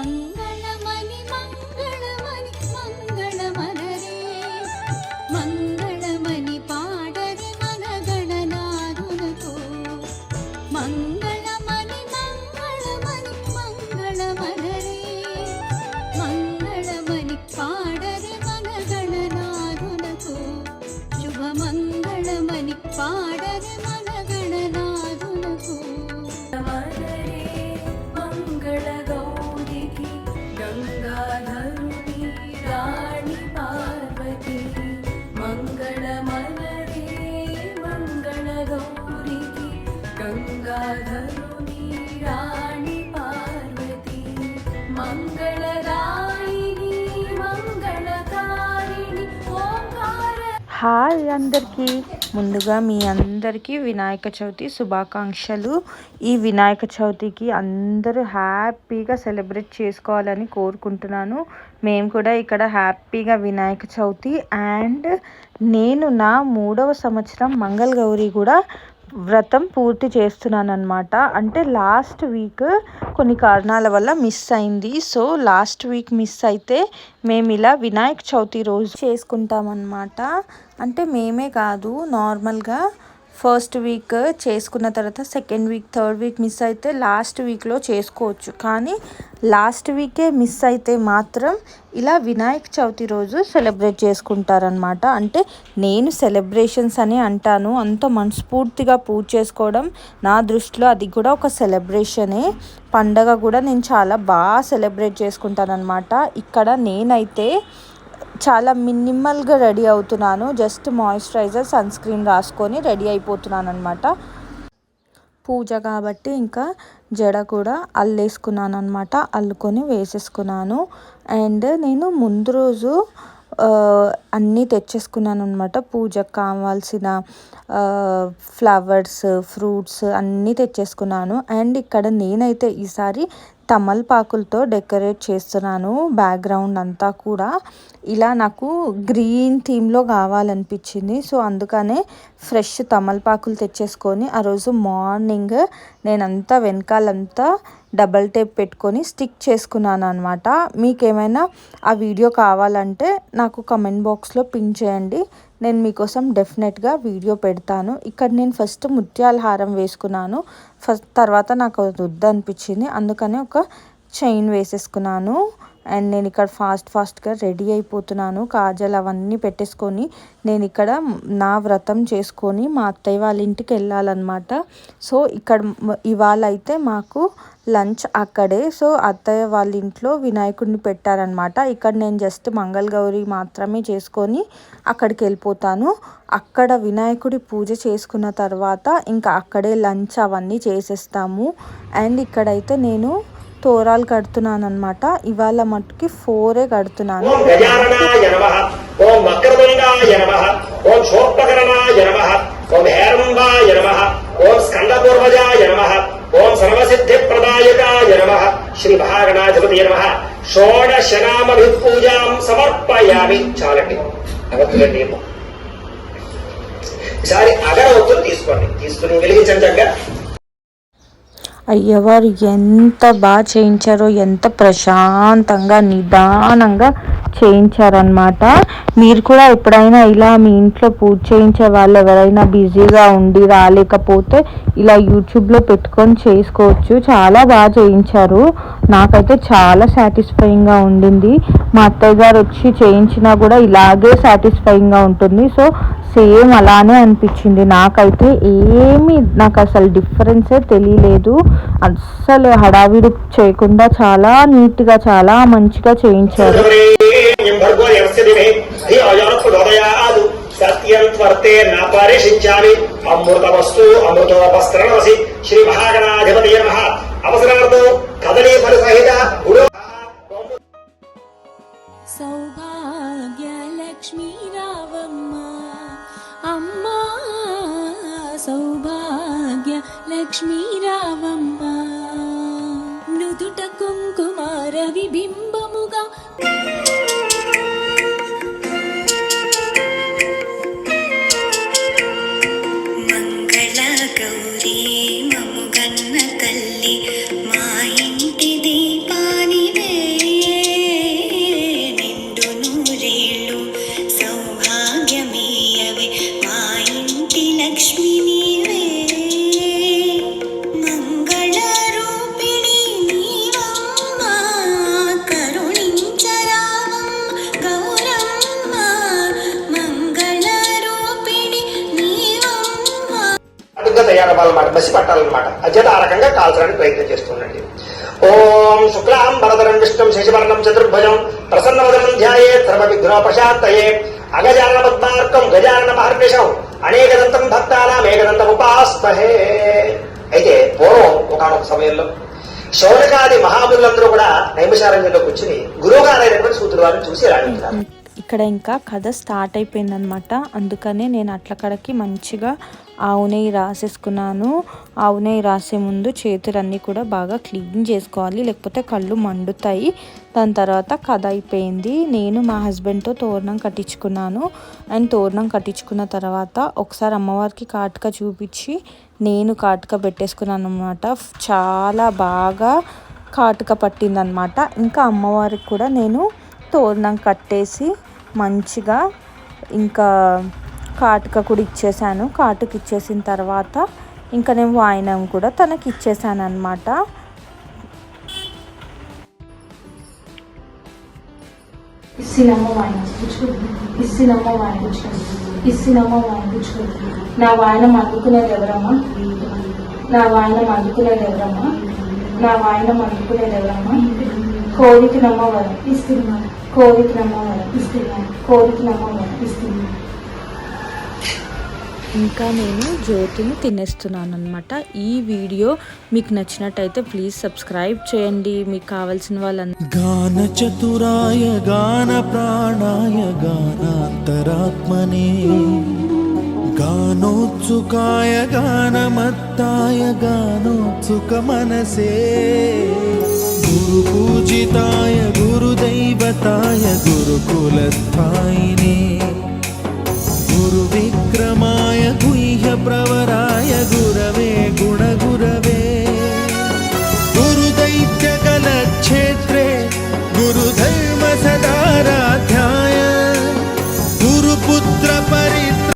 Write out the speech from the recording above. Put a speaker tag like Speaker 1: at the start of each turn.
Speaker 1: మంగళమని మంగళమని మంగళమనరే మంగళమని పాడరే మన గణనాథునకు మంగళమని మంగళమని మంగళమనరే మంగళమని పాడరే మన గణనాథునకు శుభమంగళమని పాడరే మన గణనాథునకు మంగళ గౌరికి గంగాధరుని రాణి పార్వతి మంగళమనరే మంగళ గౌరికి గంగాధరుని రాణి పార్వతి మంగళరాయిని మంగళకారిణి ఓంకార.
Speaker 2: హాయ్ అందరికీ, ముందుగా మీ అందరికీ వినాయక చవితి శుభాకాంక్షలు. ఈ వినాయక చవితికి అందరూ హ్యాపీగా సెలబ్రేట్ చేసుకోవాలని కోరుకుంటున్నాను. మేము కూడా ఇక్కడ హ్యాపీగా వినాయక చవితి అండ్ నేను నా 3వ సంవత్సరం మంగళ గౌరి కూడా వ్రతం పూర్తి చేస్తున్నాను అనమాట. అంటే లాస్ట్ వీక్ కొన్ని కారణాల వల్ల మిస్ అయింది. సో లాస్ట్ వీక్ మిస్ అయితే మేము ఇలా వినాయక చవితి రోజు చేసుకుంటామన్నమాట. అంటే మేమే కాదు, నార్మల్గా ఫస్ట్ వీక్ చేసుకున్న తర్వాత second week third week miss అయితే లాస్ట్ వీక్లో చేసుకోవచ్చు. కానీ లాస్ట్ వీకే మిస్ అయితే మాత్రం ఇలా వినాయక చవితి రోజు సెలబ్రేట్ చేసుకుంటారనమాట. అంటే నేను సెలబ్రేషన్స్ అని అంటాను, అంత మనస్ఫూర్తిగా పూజ చేసుకోవడం నా దృష్టిలో అది కూడా ఒక సెలబ్రేషనే. పండగ కూడా నేను చాలా బాగా సెలబ్రేట్ చేసుకుంటానన్నమాట. ఇక్కడ నేనైతే చాలా మినిమల్గా రెడీ అవుతున్నాను. జస్ట్ మాయిశ్చరైజర్ సన్ స్క్రీన్ రాసుకొని రెడీ అయిపోతున్నాను అనమాట. పూజ కాబట్టి ఇంకా జడ కూడా అల్లేసుకున్నాను అనమాట. అల్లుకొని వేసేసుకున్నాను. అండ్ నేను ముందు రోజు అన్నీ తెచ్చేసుకున్నాను అనమాట. పూజకు కావాల్సిన ఫ్లవర్స్, ఫ్రూట్స్ అన్నీ తెచ్చేసుకున్నాను. అండ్ ఇక్కడ నేనైతే ఈసారి తమలపాకులతో డెకరేట్ చేస్తున్నాను. బ్యాక్గ్రౌండ్ అంతా కూడా ఇలా నాకు గ్రీన్ థీమ్లో కావాలనిపించింది. సో అందుకనే ఫ్రెష్ తమలపాకులు తెచ్చేసుకొని ఆ రోజు మార్నింగ్ నేనంతా వెనకాలంతా డబల్ టేప్ పెట్టుకొని స్టిక్ చేసుకున్నాను అనమాట. మీకేమైనా ఆ వీడియో కావాలంటే నాకు కమెంట్ బాక్స్లో పిన్ చేయండి, నేను మీకోసం డెఫినెట్గా వీడియో పెడతాను. ఇక్కడ నేను ఫస్ట్ ముత్యాల హారం వేసుకున్నాను. తర్వాత నాకు అది వద్దు అనిపించింది, అందుకని ఒక చైన్ వేసేసుకున్నాను. అండ్ నేను ఇక్కడ ఫాస్ట్గా రెడీ అయిపోతున్నాను. కాజల్ అవన్నీ పెట్టేసుకొని నేను ఇక్కడ నా వ్రతం చేసుకొని మా అత్తయ్య వాళ్ళ ఇంటికి వెళ్ళాలన్నమాట. సో ఇక్కడ ఇవాళ అయితే మాకు లంచ్ అక్కడే. సో అత్తయ్య వాళ్ళ ఇంట్లో వినాయకుడిని పెట్టారనమాట. ఇక్కడ నేను జస్ట్ మంగళ గౌరి మాత్రమే చేసుకొని అక్కడికి వెళ్ళిపోతాను. అక్కడ వినాయకుడి పూజ చేసుకున్న తర్వాత ఇంకా అక్కడే లంచ్ అవన్నీ చేసేస్తాము. అండ్ ఇక్కడైతే నేను తోరాలు కడుతున్నాను అనమాట. ఇవాళ మట్టుకి 4 కడుతున్నాను.
Speaker 3: ఓం సర్వసిద్ధి ప్రదాయకాయ నమః శ్రీ మహాగణాధిపతయ నమః షోడశనామభిపూజాం సమర్పయామి. చాలండి, అగరొత్తులండి. ఈసారి అగరొత్తులు తీసుకొని వెలిగించండి.
Speaker 2: అయ్యవారు ఎంత బాగా చేయించారో, ఎంత ప్రశాంతంగా నిదానంగా చేయించారనమాట. మీరు కూడా ఎప్పుడైనా ఇలా మీ ఇంట్లో పూజ చేయించే వాళ్ళు ఎవరైనా బిజీగా ఉండి రాలేకపోతే ఇలా యూట్యూబ్లో పెట్టుకొని చేసుకోవచ్చు. చాలా బాగా చేయించారు. నాకైతే చాలా సాటిస్ఫైయింగ్గా ఉండింది. మా అత్తయ్య గారు వచ్చి చేయించినా కూడా ఇలాగే సాటిస్ఫైయింగ్గా ఉంటుంది. సో సేమ్ అలానే అనిపించింది నాకైతే. నాకు అసలు డిఫరెన్సే తెలియలేదు. అస్సలు హడావిడి చేయకుండా చాలా నీట్గా చాలా మంచిగా చేయించారు.
Speaker 1: సౌభాగ్యలక్ష్మీ రావమ్మ అమ్మా, సౌభాగ్య లక్ష్మీ రావమ్మ నుదుట కుంకుమార విబింబముగా మంగళ గౌరీ మముగన్న తల్లి మా ఇంటి దీపానివే
Speaker 3: మధ్యత ఆ రకంగా కాల్చడానికి ప్రయత్నం చేస్తుండండి. ఓం శుక్లాం వరదరం విష్ణుం శశివర్ణం చతుర్భుజం ప్రసన్నవదనం ధ్యాయేత్ సర్వ విఘ్నోపశాంతయే అగజానన పద్మార్కం గజానన మహర్నిశం అనేకదంతం భక్తానాం ఏకదంతం ఉపాస్తహే. అయితే పూర్వం ఒకనొక సమయంలో శౌనకాది మహాములందరూ కూడా నైమిషారణ్యంలో కూర్చుని గురువుగారైనటువంటి సూతుడు వారిని చూసి ఇలా అంటున్నారు.
Speaker 2: ఇక్కడ ఇంకా కథ స్టార్ట్ అయిపోయిందనమాట. అందుకనే నేను అట్లకడకి మంచిగా ఆవు నెయ్యి రాసేసుకున్నాను. ఆవు నెయ్యి రాసే ముందు చేతులన్నీ కూడా బాగా క్లీన్ చేసుకోవాలి, లేకపోతే కళ్ళు మండుతాయి. దాని తర్వాత కథ అయిపోయింది. నేను మా హస్బెండ్తో తోరణం కట్టించుకున్నాను. అండ్ తోరణం కట్టించుకున్న తర్వాత ఒకసారి అమ్మవారికి కాటుక చూపించి నేను కాటుక పెట్టేసుకున్నాను అనమాట. చాలా బాగా కాటుక పట్టిందనమాట. ఇంకా అమ్మవారికి కూడా నేను తోరణం కట్టేసి మంచిగా ఇంకా కాటుక కూడా ఇచ్చేసాను. కాటుక ఇచ్చేసిన తర్వాత ఇంకా నేను వాయినం కూడా తనకి ఇచ్చేసాను అనమాట.
Speaker 4: ఇస్సినమ్మ వాయించుకుంటుంది, ఇస్సినమ్మ వాయించుకుంటుంది, ఇస్సినమ్మ వాయించుకుంటుంది. నా వాయనం అందుకునేది ఎవరమ్మా? నా వాయనం అందుకునేది ఎవరమ్మా? నా వాయనం అందుకునేది ఎవరమ్మా? కోరిక నమ్మవారు ఇస్తున్నాను, కోరిక నమ్మవారు ఇస్తున్నాను, కోరిక నమ్మవారు ఇస్తున్నాను.
Speaker 2: ఇంకా నేను జ్యోతిని తినేస్తున్నాను అనమాట. ఈ వీడియో మీకు నచ్చినట్టయితే ప్లీజ్ సబ్స్క్రైబ్ చేయండి. మీకు కావాల్సిన వాళ్ళందరూ
Speaker 5: గాన చతురాయ గాన ప్రాణాయ గానాంతరాత్మనే గానోత్సుకాయ గానమత్తాయ గానోత్సుక మనసే గురు పూజితాయ గురుదైవతాయ గురుకులస్థాయినే గురు విక్రమాయ గుహ్య ప్రవరాయ గురవే గుణ